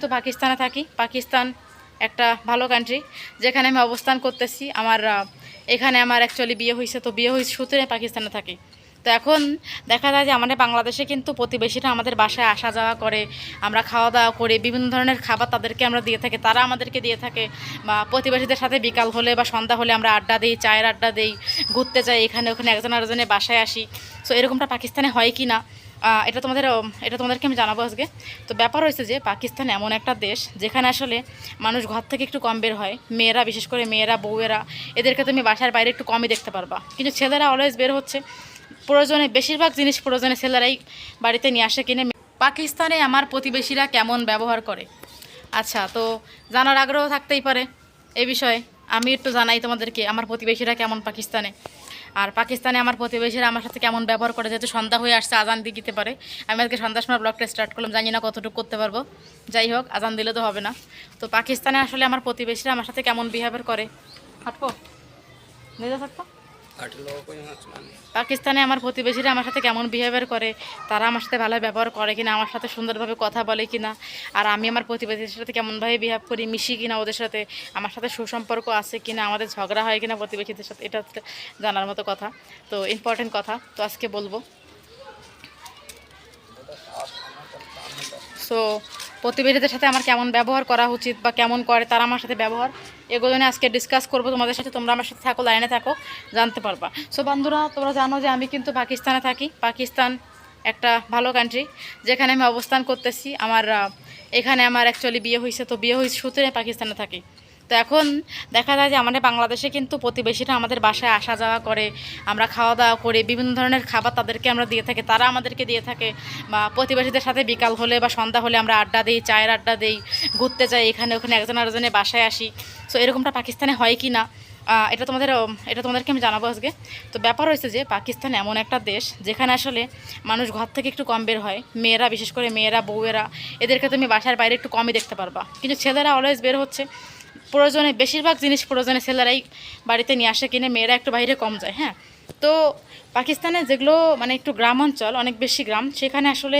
তো পাকিস্তানে থাকি। পাকিস্তান একটা ভালো কান্ট্রি যেখানে আমি অবস্থান করতেছি। এখানে আমার অ্যাকচুয়ালি বিয়ে হয়েছে, তো বিয়ে হয়েছে সূত্রে পাকিস্তানে থাকি। তো এখন দেখা যায় যে আমাদের বাংলাদেশে কিন্তু প্রতিবেশীরা আমাদের বাসায় আসা যাওয়া করে, আমরা খাওয়া দাওয়া করি, বিভিন্ন ধরনের খাবার তাদেরকে আমরা দিয়ে থাকি, তারা আমাদেরকে দিয়ে থাকে। বা প্রতিবেশীদের সাথে বিকাল হলে বা সন্ধ্যা হলে আমরা আড্ডা দিই, চায়ের আড্ডা দিই, ঘুরতে যাই এখানে ওখানে, একজন আরেকজনের বাসায় আসি। সো এরকমটা পাকিস্তানে হয় কি না এটা তোমাদেরকে আমি জানাবো আজকে। তো ব্যাপার হয়েছে যে পাকিস্তান এমন একটা দেশ যেখানে আসলে মানুষ ঘর থেকে একটু কম বের হয়, মেয়েরা, বিশেষ করে মেয়েরা, বউয়েরা, এদেরকে তুমি বাসার বাইরে একটু কমই দেখতে পারবা। কিন্তু ছেলেরা অলওয়েজ বের হচ্ছে, প্রয়োজনে বেশিরভাগ জিনিস প্রয়োজনে ছেলেরাই বাড়িতে নিয়ে আসে কিনে। পাকিস্তানে আমার প্রতিবেশীরা কেমন ব্যবহার করে, আচ্ছা, তো জানার আগ্রহ থাকতেই পারে এই বিষয়ে। আমি একটু জানাই তোমাদেরকে আমার প্রতিবেশীরা কেমন পাকিস্তানে। আর পাকিস্তানে আমার প্রতিবেশীরা আমার সাথে কেমন ব্যবহার করে, যেহেতু সন্ধ্যা হয়ে আসছে, আজান দিয়ে দিতে পারে। আমি আজকে সন্ধ্যার সময় ব্লগটা স্টার্ট করলাম, জানি না কতটুকু করতে পারবো, যাই হোক, আজান দিলে তো হবে না। তো পাকিস্তানে আসলে আমার প্রতিবেশীরা আমার সাথে কেমন বিহেভিয়ার করে, হাঁটবো নিজে থাকতো। পাকিস্তানে আমার প্রতিবেশীরা আমার সাথে কেমন বিহেভিয়ার করে, তারা আমার সাথে ভালো ব্যবহার করে কিনা, আমার সাথে সুন্দরভাবে কথা বলে কিনা, আর আমি আমার প্রতিবেশীর সাথে কেমনভাবে বিহেভ করি, মিশি কিনা ওদের সাথে, আমার সাথে সুসম্পর্ক আছে কিনা, আমাদের ঝগড়া হয় কিনা প্রতিবেশীদের সাথে, এটা হচ্ছে জানার মতো কথা। তো ইম্পর্টেন্ট কথা তো আজকে বলবো। সো প্রতিবেশীদের সাথে আমার কেমন ব্যবহার করা উচিত বা কেমন করে তারা আমার সাথে ব্যবহার, এগুলো নিয়ে আজকে ডিসকাস করবো তোমাদের সাথে। তোমরা আমার সাথে থাকো, লাইনে থাকো, জানতে পারবা। সো বন্ধুরা, তোমরা জানো যে আমি কিন্তু পাকিস্তানে থাকি। পাকিস্তান একটা ভালো কান্ট্রি যেখানে আমি অবস্থান করতেছি। এখানে আমার অ্যাকচুয়ালি বিয়ে হয়েছে, তো বিয়ে হয়েছে সূত্রে পাকিস্তানে থাকি। তো এখন দেখা যায় যে আমাদের বাংলাদেশে কিন্তু প্রতিবেশীরা আমাদের বাসায় আসা যাওয়া করে, আমরা খাওয়া দাওয়া করি, বিভিন্ন ধরনের খাবার তাদেরকে আমরা দিয়ে থাকি, তারা আমাদেরকে দিয়ে থাকে। বা প্রতিবেশীদের সাথে বিকাল হলে বা সন্ধ্যা হলে আমরা আড্ডা দিই, চায়ের আড্ডা দিই, ঘুরতে যাই এখানে ওখানে, একজন আরেকজনের বাসায় আসি। সো এরকমটা পাকিস্তানে হয় কি না এটা তোমাদেরকে আমি জানাবো আজকে। তো ব্যাপার হয়েছে যে পাকিস্তান এমন একটা দেশ যেখানে আসলে মানুষ ঘর থেকে একটু কম বের হয়, মেয়েরা, বিশেষ করে মেয়েরা, বউয়েরা, এদেরকে তুমি বাসার বাইরে একটু কমই দেখতে পারবা। কিন্তু ছেলেরা অলওয়েজ বের হচ্ছে, প্রয়োজনে বেশিরভাগ জিনিস প্রয়োজনে ছেলেরাই বাড়িতে নিয়ে আসে কিনে, মেয়েরা একটু বাইরে কম যায়। হ্যাঁ, তো পাকিস্তানে যেগুলো মানে একটু গ্রাম অঞ্চল, অনেক বেশি গ্রাম, সেখানে আসলে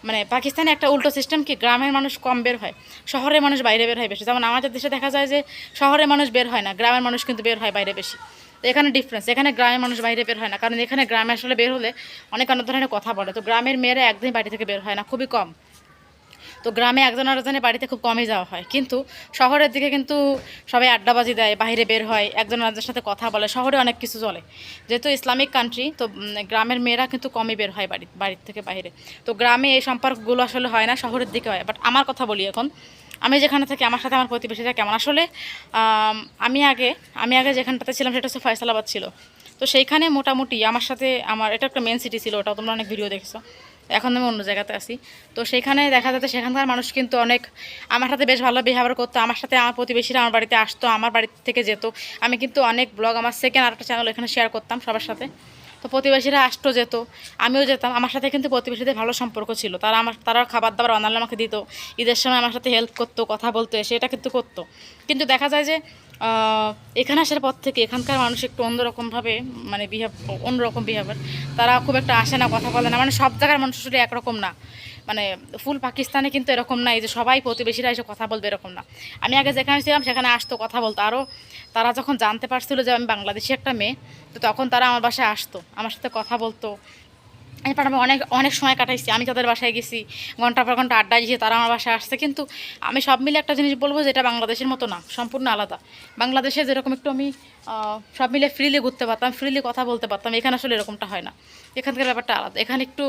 মানে পাকিস্তানে একটা উল্টো সিস্টেম কি, গ্রামের মানুষ কম বের হয়, শহরের মানুষ বাইরে বের হয় বেশি। যেমন আমাদের দেশে দেখা যায় যে শহরের মানুষ বের হয় না, গ্রামের মানুষ কিন্তু বের হয় বাইরে বেশি। তো এখানে ডিফারেন্স, এখানে গ্রামের মানুষ বাইরে বের হয় না, কারণ এখানে গ্রামে আসলে বের হলে অনেক অনেক ধরনের কথা বলে। তো গ্রামের মেয়েরা একদিন বাড়ি থেকে বের হয় না, খুবই কম। তো গ্রামে একজন আরেকজনের বাড়িতে খুব কমই যাওয়া হয়। কিন্তু শহরের দিকে কিন্তু সবাই আড্ডাবাজি দেয়, বাইরে বের হয়, একজন আরেকজনের সাথে কথা বলে, শহরে অনেক কিছু চলে। যেহেতু ইসলামিক কান্ট্রি, তো গ্রামের মেয়েরা কিন্তু কমই বের হয় বাড়ির থেকে বাইরে। তো গ্রামে এই সম্পর্কগুলো আসলে হয় না, শহরের দিকে হয়। বাট আমার কথা বলি এখন, আমি যেখানে থাকি আমার সাথে আমার প্রতিবেশীরা কেমন আসলে। আমি আগে যেখানটাতে ছিলাম সেটা হচ্ছে ফয়সালাবাদ ছিল। তো সেইখানে মোটামুটি আমার সাথে, আমার এটা একটা মেন সিটি ছিল, ওটাও তোমরা অনেক ভিডিও দেখছো। এখন আমি অন্য জায়গাতে আছি। তো সেখানে দেখা যাচ্ছে সেখানকার মানুষ কিন্তু অনেক আমার সাথে বেশ ভালো বিহেভিয়ার করতো। আমার সাথে আমার প্রতিবেশীরা আমার বাড়িতে আসতো, আমার বাড়ি থেকে যেত। আমি কিন্তু অনেক ব্লগ, আমার সেকেন্ড আরেকটা চ্যানেল, এখানে শেয়ার করতাম সবার সাথে। তো প্রতিবেশীরা আসতো, যেত, আমিও যেতাম। আমার সাথে কিন্তু প্রতিবেশীদের ভালো সম্পর্ক ছিল, তারা খাবার দাবার বানালে আমাকে দিত, ঈদের সময় আমার সাথে হেল্প করতো, কথা বলতো, এসে এটা কিন্তু করতো। কিন্তু দেখা যায় যে এখানে আসার পর থেকে এখানকার মানুষ একটু অন্যরকমভাবে মানে অন্যরকম বিহেভিয়ার, তারা খুব একটা আসে না, কথা বলে না। মানে সব জায়গার মানুষ আসলে একরকম না, মানে ফুল পাকিস্তানে কিন্তু এরকম না যে সবাই প্রতিবেশীরা এসে কথা বলবে, এরকম না। আমি আগে যেখানে ছিলাম সেখানে আসতো, কথা বলতো। আরও তারা যখন জানতে পারছিল যে আমি বাংলাদেশি একটা মেয়ে, তো তখন তারা আমার বাসায় আসতো, আমার সাথে কথা বলতো। এরপর আমি অনেক অনেক সময় কাটাইছি, আমি তাদের বাসায় গেছি, ঘন্টা পর ঘন্টা আড্ডা দিয়েছি, তারা আমার বাসায় আসছে। কিন্তু আমি সব মিলে একটা জিনিস বলবো, যে এটা বাংলাদেশের মতো না, সম্পূর্ণ আলাদা। বাংলাদেশে যেরকম একটু আমি সব মিলে ফ্রিলি ঘুরতে পারতাম, ফ্রিলি কথা বলতে পারতাম, এখানে আসলে এরকমটা হয় না। এখানকার ব্যাপারটা আলাদা, এখানে একটু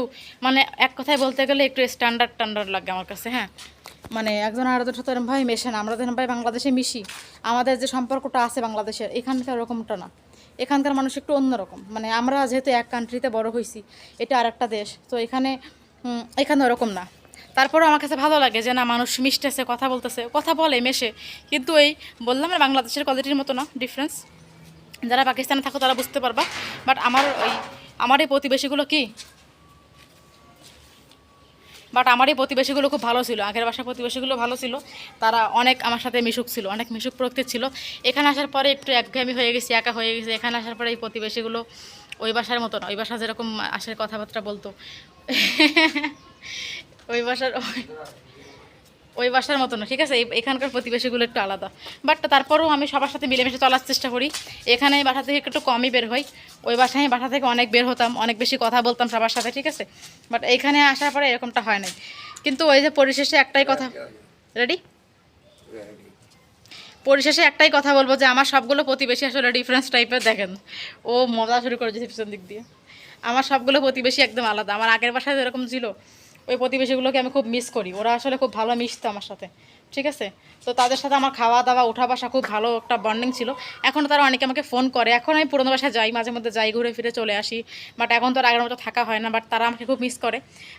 মানে এক কথায় বলতে গেলে একটু স্ট্যান্ডার্ড লাগে আমার কাছে। হ্যাঁ, মানে একজন আরেকজনের সাথে এরকমভাবে মেশে না, আমরা যেরকমভাবে বাংলাদেশে মিশি, আমাদের যে সম্পর্কটা আছে বাংলাদেশের, এখানকার ওরকমটা না। এখানকার মানুষ একটু অন্যরকম, মানে আমরা যেহেতু এক কান্ট্রিতে বড় হয়েছি, এটা আর একটা দেশ, তো এখানে ওরকম না। তারপরেও আমার কাছে ভালো লাগে যে না, মানুষ মিশতেছে, কথা বলতেছে, কথা বলে, মেশে। কিন্তু এই বললাম না, বাংলাদেশের কোয়ালিটির মতো না, ডিফারেন্স। যারা পাকিস্তানে থাকো তারা বুঝতে পারবা। বাট আমার এই প্রতিবেশীগুলো কি, আমার এই প্রতিবেশীগুলো খুব ভালো ছিল, আগের বাসার প্রতিবেশীগুলো ভালো ছিল। তারা অনেক আমার সাথে মিশুক ছিল, অনেক মিশুক প্রকৃতির ছিল। এখানে আসার পরে একটু একঘেয়েমি হয়ে গেছি, একা হয়ে গেছি। এখানে আসার পরে এই প্রতিবেশীগুলো ওই বাসার মতো না, ওই বাসা যেরকম আসার কথাবার্তা বলতো ওই বাসার ওই বাসার মতো না, ঠিক আছে? এখানকার প্রতিবেশীগুলো একটু আলাদা, বাট তারপরেও আমি সবার সাথে মিলেমিশে চলার চেষ্টা করি। এখানে বাসা থেকে একটু কমই বের হই, ওই বাসায় বাসা থেকে অনেক বের হতাম, অনেক বেশি কথা বলতাম সবার সাথে, ঠিক আছে? বাট এইখানে আসার পরে এরকমটা হয় নাই। কিন্তু ওই যে পরিশেষে একটাই কথা, রেডি, পরিশেষে একটাই কথা বলবো যে আমার সবগুলো প্রতিবেশী আসলে ডিফারেন্স টাইপের। দেখেন ও মজা শুরু করেছে পিছন দিক দিয়ে। আমার সবগুলো প্রতিবেশী একদম আলাদা। আমার আগের বাসায় যেরকম ছিল ওই প্রতিবেশীগুলোকে আমি খুব মিস করি, ওরা আসলে খুব ভালো মিশতো আমার সাথে, ঠিক আছে? তো তাদের সাথে আমার খাওয়া দাওয়া উঠা বসা খুব ভালো একটা বন্ডিং ছিল। এখন তারা অনেকে আমাকে ফোন করে, এখন আমি পুরোনো বাসায় যাই, মাঝে মধ্যে যাই, ঘুরে ফিরে চলে আসি, বাট এখন তো আর আগের মতো থাকা হয় না। বাট তারা আমাকে খুব মিস করে,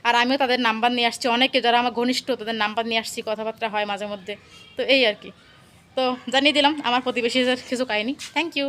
আর আমিও তাদের নাম্বার নিয়ে আসছি, অনেকে যারা আমার ঘনিষ্ঠ তাদের নাম্বার নিয়ে আসছি, কথাবার্তা হয় মাঝে মধ্যে। তো এই আর কি। তো জানিয়ে দিলাম আমার প্রতিবেশীদের কিছু কাহিনী। Thank you.